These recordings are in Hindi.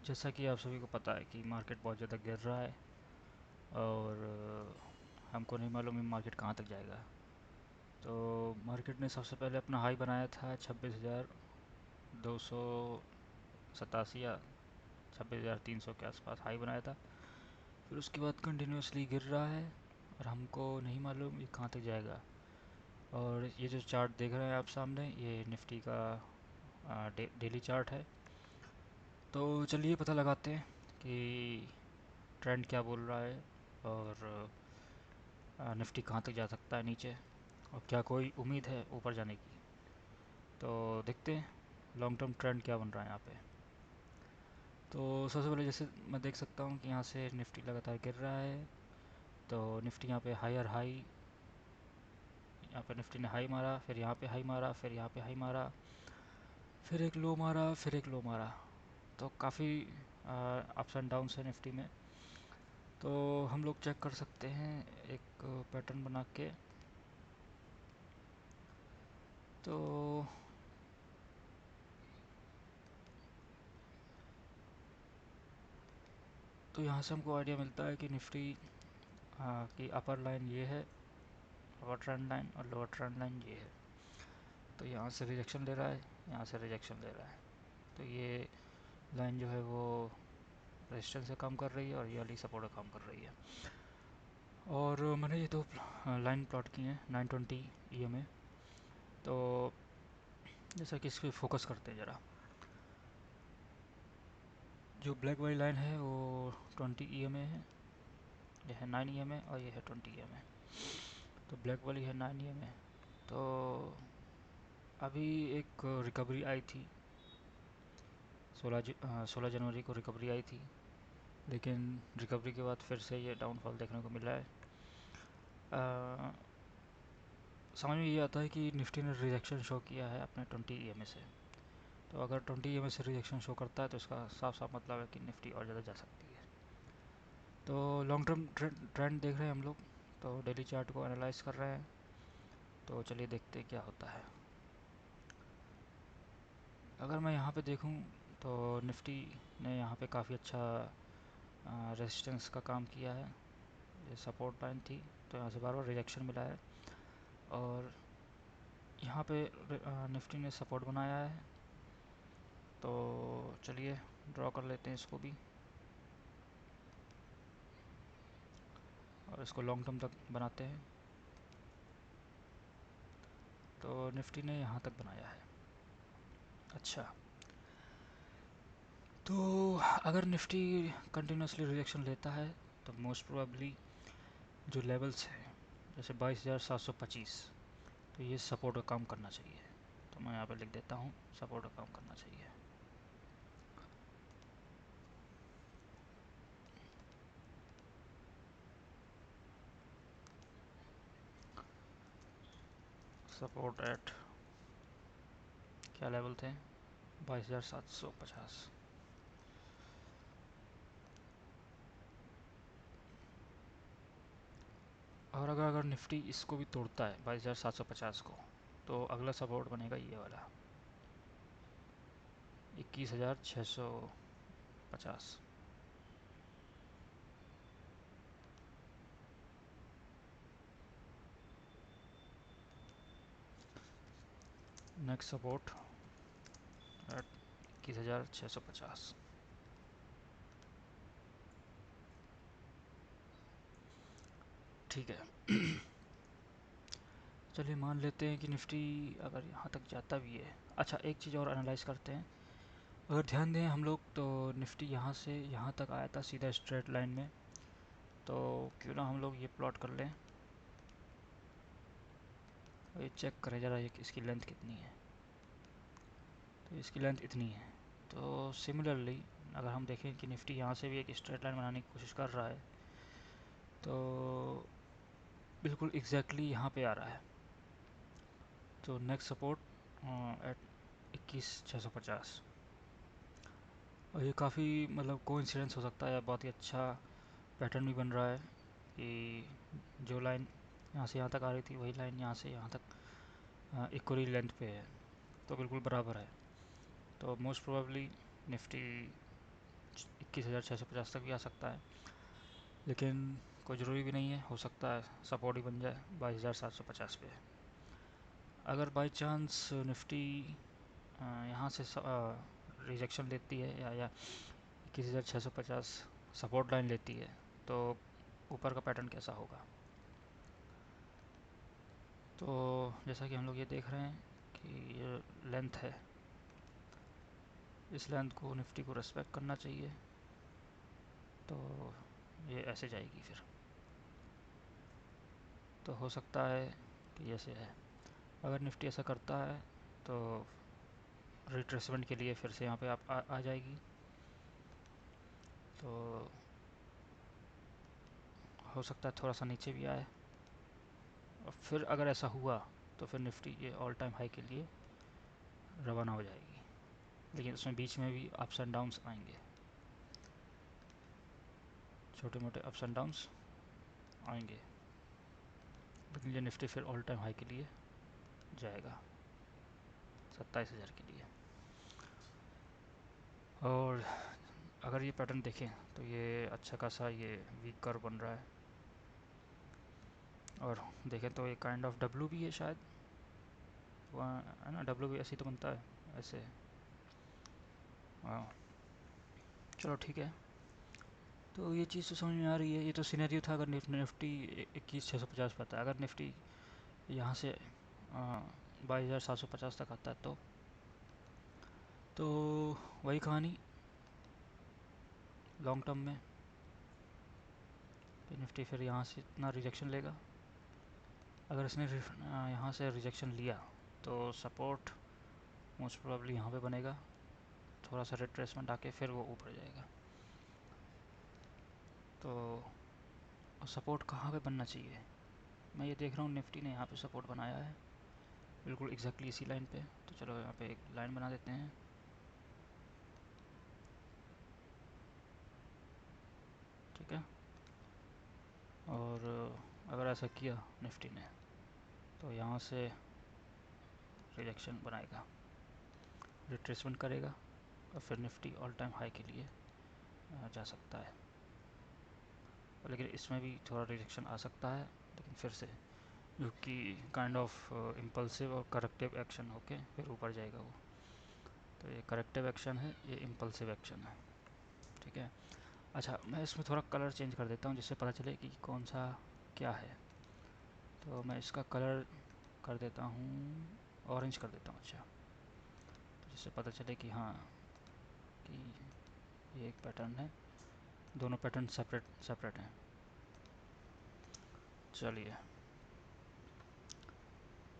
जैसा कि आप सभी को पता है कि मार्केट बहुत ज़्यादा गिर रहा है और हमको नहीं मालूम ये मार्केट कहाँ तक जाएगा। तो मार्केट ने सबसे पहले अपना हाई बनाया था 26,287 या 26,300 के आसपास हाई बनाया था। फिर उसके बाद कंटिन्यूसली गिर रहा है और हमको नहीं मालूम ये कहाँ तक जाएगा। और ये जो चार्ट देख रहे हैं आप सामने, ये निफ्टी का डेली चार्ट है। तो चलिए पता लगाते हैं कि ट्रेंड क्या बोल रहा है और निफ्टी कहाँ तक जा सकता है नीचे, और क्या कोई उम्मीद है ऊपर जाने की। तो देखते हैं लॉन्ग टर्म ट्रेंड क्या बन रहा है यहाँ पे। तो सबसे पहले जैसे मैं देख सकता हूँ कि यहाँ से निफ्टी लगातार गिर रहा है। तो निफ्टी यहाँ पे हायर हाई, यहाँ पे निफ्टी ने हाई मारा, फिर यहाँ पे हाई मारा, फिर यहाँ पे हाई मारा, फिर एक लो मारा, फिर एक लो मारा। तो काफ़ी अप्स एंड डाउन्स है निफ्टी में। तो हम लोग चेक कर सकते हैं एक पैटर्न बना के। तो यहाँ से हमको आइडिया मिलता है कि निफ्टी की अपर लाइन ये है, अपर ट्रेंड लाइन, और लोअर ट्रेंड लाइन ये है। तो यहाँ से रिजेक्शन ले रहा है, यहाँ से रिजेक्शन ले रहा है। तो ये लाइन जो है वो रेजिस्टेंस से काम कर रही है और ये वाली सपोर्ट का काम कर रही है। और मैंने ये दो लाइन प्लॉट की हैं 920 EMA। तो जैसा कि इस पर फोकस करते हैं ज़रा। जो ब्लैक वाली लाइन है वो 20 EMA है, ये है 9 EMA, और ये है 20 EMA। तो ब्लैक वाली है 9 EMA। तो अभी एक रिकवरी आई थी, 16 जनवरी को रिकवरी आई थी, लेकिन रिकवरी के बाद फिर से ये डाउनफॉल देखने को मिला है। समझ में ये आता है कि निफ्टी ने रिजेक्शन शो किया है अपने 20 EMA से। तो अगर 20 EMA से रिजेक्शन शो करता है तो इसका साफ साफ मतलब है कि निफ्टी और ज़्यादा जा सकती है। तो लॉन्ग टर्म ट्रेंड देख रहे हैं हम लोग, तो डेली चार्ट को एनालाइज कर रहे हैं। तो चलिए देखते हैं क्या होता है। अगर मैं यहाँ पे देखूँ तो निफ्टी ने यहाँ पे काफ़ी अच्छा रेजिस्टेंस का काम किया है। ये सपोर्ट लाइन थी, तो यहाँ से बार बार रिजेक्शन मिला है, और यहाँ पे निफ्टी ने सपोर्ट बनाया है। तो चलिए ड्रॉ कर लेते हैं इसको भी, और इसको लॉन्ग टर्म तक बनाते हैं। तो निफ्टी ने यहाँ तक बनाया है। अच्छा, तो अगर निफ्टी कंटिन्यूसली रिजेक्शन लेता है तो मोस्ट प्रोबेबली जो लेवल्स हैं जैसे 22,725, तो ये सपोर्ट का काम करना चाहिए। तो मैं यहाँ पे लिख देता हूँ सपोर्ट का काम करना चाहिए। सपोर्ट एट क्या लेवल थे, 22,750। और अगर निफ्टी इसको भी तोड़ता है 22,750 को, तो अगला सपोर्ट बनेगा ये वाला 21,650। Next support at 21,650। ठीक है। चलिए मान लेते हैं कि निफ्टी अगर यहाँ तक जाता भी है। अच्छा, एक चीज़ और एनालाइज करते हैं। अगर ध्यान दें हम लोग, तो निफ्टी यहाँ से यहाँ तक आया था सीधा स्ट्रेट लाइन में। तो क्यों ना हम लोग ये प्लॉट कर लें और ये चेक करें ज़रा ये इसकी लेंथ कितनी है। तो इसकी लेंथ इतनी है। तो सिमिलरली अगर हम देखें कि निफ्टी यहाँ से भी एक स्ट्रेट लाइन बनाने की कोशिश कर रहा है, तो बिल्कुल एग्जैक्टली यहाँ पे आ रहा है। तो नेक्स्ट सपोर्ट एट 21,650। और ये काफ़ी मतलब कोइंसिडेंस हो सकता है, बहुत ही अच्छा पैटर्न भी बन रहा है कि जो लाइन यहाँ से यहाँ तक आ रही थी वही लाइन यहाँ से यहाँ तक इक्वली लेंथ पे है। तो बिल्कुल बराबर है। तो मोस्ट प्रोबेबली निफ्टी 21,650 तक भी आ सकता है, लेकिन कोई ज़रूरी भी नहीं है, हो सकता है सपोर्ट ही बन जाए 22,750 पे। अगर बाई चांस निफ्टी यहाँ से रिजेक्शन लेती है या 21,650 सपोर्ट लाइन लेती है, तो ऊपर का पैटर्न कैसा होगा। तो जैसा कि हम लोग ये देख रहे हैं कि ये लेंथ है, इस लेंथ को निफ्टी को रेस्पेक्ट करना चाहिए, तो ये ऐसे जाएगी फिर। तो हो सकता है कि ऐसे है। अगर निफ्टी ऐसा करता है तो रिट्रेसमेंट के लिए फिर से यहाँ पे आप आ जाएगी। तो हो सकता है थोड़ा सा नीचे भी आए, और फिर अगर ऐसा हुआ तो फिर निफ्टी ये ऑल टाइम हाई के लिए रवाना हो जाएगी। लेकिन उसमें बीच में भी अप्स एंड डाउन्स आएंगे, छोटे मोटे अप्स एंड डाउन्स आएंगे, लेकिन ये निफ्टी फिर ऑल टाइम हाई के लिए जाएगा 27,000 के लिए। और अगर ये पैटर्न देखें तो ये अच्छा खासा ये वीक कर्व बन रहा है, और देखें तो ये काइंड ऑफ डब्ल्यू भी है शायद, वहाँ है ना, डब्ल्यू भी ऐसे ही तो बनता है ऐसे। हाँ, चलो ठीक है। तो ये चीज़ तो समझ में आ रही है। ये तो सिनेरियो था अगर निफ्टी 21,650 पर आता है। अगर निफ्टी यहाँ से 22,750 तक आता है तो वही कहानी लॉन्ग टर्म में कि निफ्टी फिर यहाँ से इतना रिजेक्शन लेगा। अगर इसने यहाँ से रिजेक्शन लिया तो सपोर्ट मोस्ट प्रोबेबली यहाँ पे बनेगा, थोड़ा सा रिट्रेसमेंट आके फिर वो ऊपर जाएगा। तो सपोर्ट कहाँ पे बनना चाहिए, मैं ये देख रहा हूँ निफ्टी ने यहाँ पे सपोर्ट बनाया है बिल्कुल एग्जैक्टली इसी लाइन पे। तो चलो यहाँ पे एक लाइन बना देते हैं, ठीक है। और अगर ऐसा किया निफ्टी ने तो यहाँ से रिजेक्शन बनाएगा, रिट्रेसमेंट करेगा, और फिर निफ्टी ऑल टाइम हाई के लिए जा सकता है। लेकिन इसमें भी थोड़ा रिजेक्शन आ सकता है, लेकिन फिर से जो कि काइंड ऑफ इम्पल्सिव और करेक्टिव एक्शन होके फिर ऊपर जाएगा वो। तो ये करेक्टिव एक्शन है, ये इम्पल्सिव एक्शन है, ठीक है। अच्छा, मैं इसमें थोड़ा कलर चेंज कर देता हूँ जिससे पता चले कि कौन सा क्या है। तो मैं इसका कलर कर देता हूँ, ऑरेंज कर देता हूँ। अच्छा, तो जिससे पता चले कि हाँ कि ये एक पैटर्न है, दोनों पैटर्न सेपरेट सेपरेट हैं। चलिए,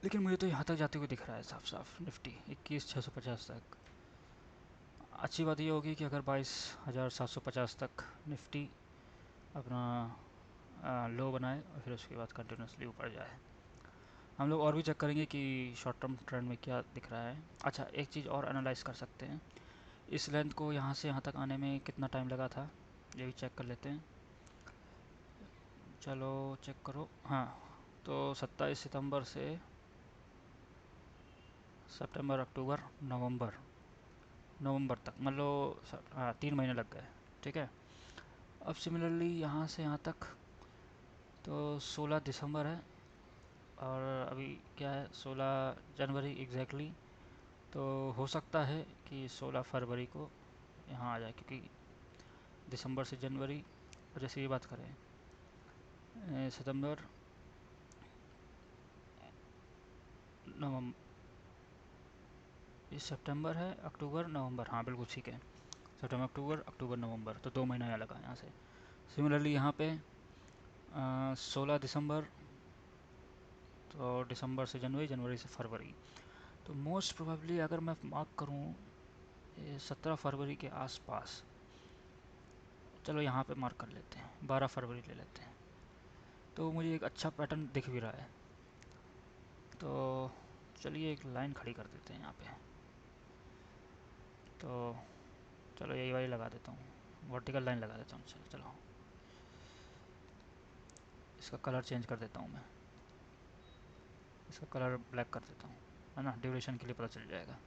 लेकिन मुझे तो यहाँ तक जाते हुए दिख रहा है साफ साफ निफ्टी 21,650 तक। अच्छी बात ये होगी कि अगर 22,750 तक निफ्टी अपना लो बनाए और फिर उसके बाद कंटिन्यूसली ऊपर जाए। हम लोग और भी चेक करेंगे कि शॉर्ट टर्म ट्रेंड में क्या दिख रहा है। अच्छा, एक चीज़ और एनालाइज कर सकते हैं, इस लेंथ को यहाँ से यहाँ तक आने में कितना टाइम लगा था, ये भी चेक कर लेते हैं। चलो चेक करो। हाँ, तो 27 सितंबर से सितंबर, अक्टूबर, नवंबर, नवंबर तक मतलब हाँ 3 महीने लग गए, ठीक है। अब सिमिलरली यहाँ से यहाँ तक तो 16 दिसंबर है, और अभी क्या है 16 जनवरी एग्जैक्टली। तो हो सकता है कि 16 फरवरी को यहाँ आ जाए, क्योंकि दिसंबर से जनवरी, जैसे ये बात करें सितंबर, नवंबर, ये सितंबर है, अक्टूबर, नवंबर, हाँ बिल्कुल ठीक है। सितंबर, अक्टूबर, अक्टूबर, नवंबर, तो 2 महीना यहाँ लगा यहाँ से। सिमिलरली यहाँ पे 16 दिसंबर, तो दिसंबर से जनवरी, जनवरी से फरवरी। तो मोस्ट प्रोबेबली अगर मैं मार्क करूँ 17 फरवरी के आसपास, चलो यहाँ पे मार्क कर लेते हैं, 12 फरवरी ले लेते हैं, तो मुझे एक अच्छा पैटर्न दिख भी रहा है। तो चलिए एक लाइन खड़ी कर देते हैं यहाँ पे। तो चलो यही वाली लगा देता हूँ, वर्टिकल लाइन लगा देता हूँ। चलो चलो, इसका कलर चेंज कर देता हूँ मैं, इसका कलर ब्लैक कर देता हूँ, है ना, ड्यूरेशन के लिए पता चल जाएगा।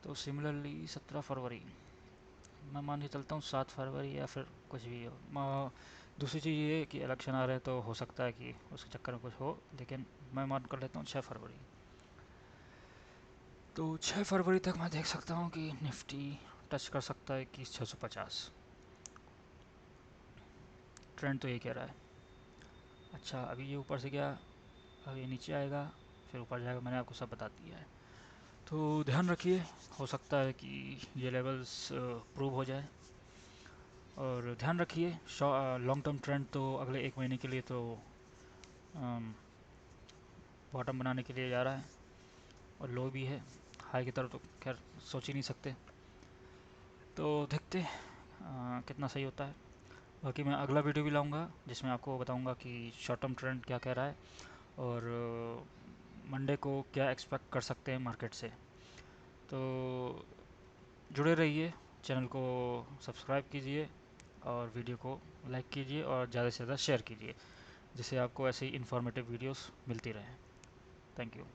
तो सिमिलरली 17 फरवरी मैं मान के चलता हूँ 7 फरवरी या फिर कुछ भी हो। दूसरी चीज़ ये है कि इलेक्शन आ रहे हैं तो हो सकता है कि उसके चक्कर में कुछ हो, लेकिन मैं मान कर लेता हूँ 6 फरवरी। तो 6 फरवरी तक मैं देख सकता हूँ कि निफ्टी टच कर सकता है कि 650। ट्रेंड तो ये कह रहा है। अच्छा, अभी ये ऊपर से गया, अब ये नीचे आएगा, फिर ऊपर जाएगा, मैंने आपको सब बता दिया है। तो ध्यान रखिए, हो सकता है कि ये लेवल्स प्रूव हो जाए। और ध्यान रखिए, लॉन्ग टर्म ट्रेंड तो अगले 1 महीने के लिए तो बॉटम बनाने के लिए जा रहा है, और लो भी है। हाई की तरफ तो खैर सोच ही नहीं सकते। तो देखते कितना सही होता है। बाकी मैं अगला वीडियो भी लाऊंगा जिसमें आपको बताऊंगा कि शॉर्ट टर्म ट्रेंड क्या कह रहा है, और मंडे को क्या एक्सपेक्ट कर सकते हैं मार्केट से। तो जुड़े रहिए, चैनल को सब्सक्राइब कीजिए, और वीडियो को लाइक कीजिए, और ज़्यादा से ज़्यादा शेयर कीजिए, जिससे आपको ऐसे ही इन्फॉर्मेटिव वीडियोस मिलती रहें। Thank you.